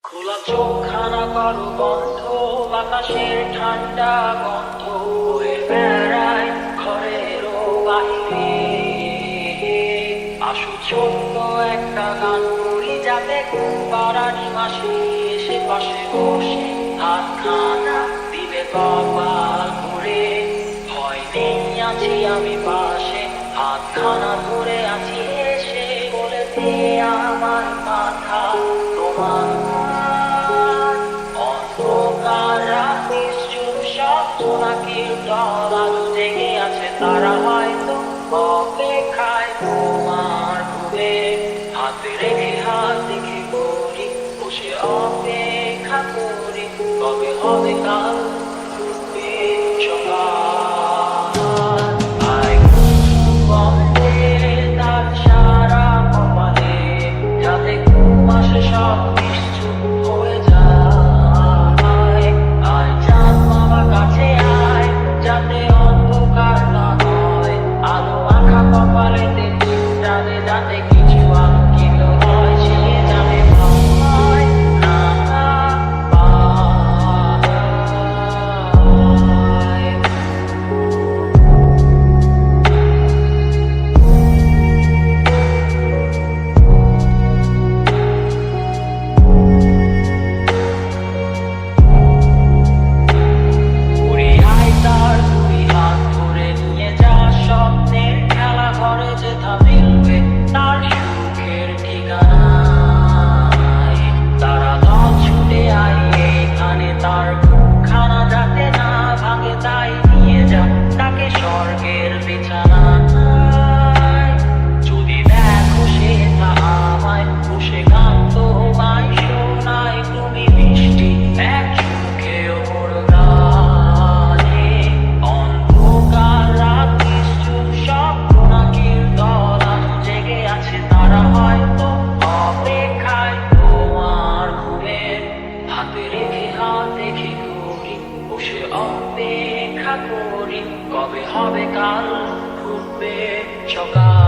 খোলা চোখখানা করো বন্ধ, বাতাসের ঠান্ডা গন্ধ বয়ে বেড়ায় ঘরেরও বাহিরে। আসো ছোট্ট একটা গান করি, যাতে ঘুম পাড়ানি মাসি এসে পাশে বসে হাতখানা দিবে কপাল করে। ভয় নেই, আছি আমি পাশে, হাতখানা ধরে আছি এসে বলে দিয়ে আমার মাথা তোমার। জোনাকির দল আলো জেগে আছে, তারা হয়তো অপেক্ষায় তোমার ডুবে। হাতে রেখে হাত দেখে করি, বসে অপেক্ষা করি, কবে হবে কাল ফুটবে সকাল। আয় বন্ধে তার সারা কপালে, যাতে ঘুম আসে সব নিশ্চুপ হয়ে যায়। আয় চাঁদ মামা কাছে আয়, যাতে অন্ধকার না হয়, আলো আঁকা কপালেতে জানে, যাতে কিছু আলোকিত হয়, সে জানে ভয় না পায়। উড়ে আয় তার দুই হাত ধরে নিয়ে যা, স্বপ্নের খেলা ঘরে যেথা মিলবে তার সুখের ঠিকানায়। তারা দল ছুটে আয় এখানে, তার ঘুমখানা যাতে না ভাঙে, তাই নিয়ে যা তাকে স্বর্গের বিছানায়। যদি দেখো সে তা আমায় বসে গান তোমায় শোনায়, তুমি মিষ্টি এক সুখে ওর গানে। অন্ধকার রাত নিশ্চুপ, সব জোনাকির দল আলো জেগে আছে, তারা হয়তো অপেক্ষায় তোমার ঘুমে। হাতে রেখে হাত দেখে করি, বসে অপেক্ষা করি, কবে হবে কাল ফুটবে সকাল।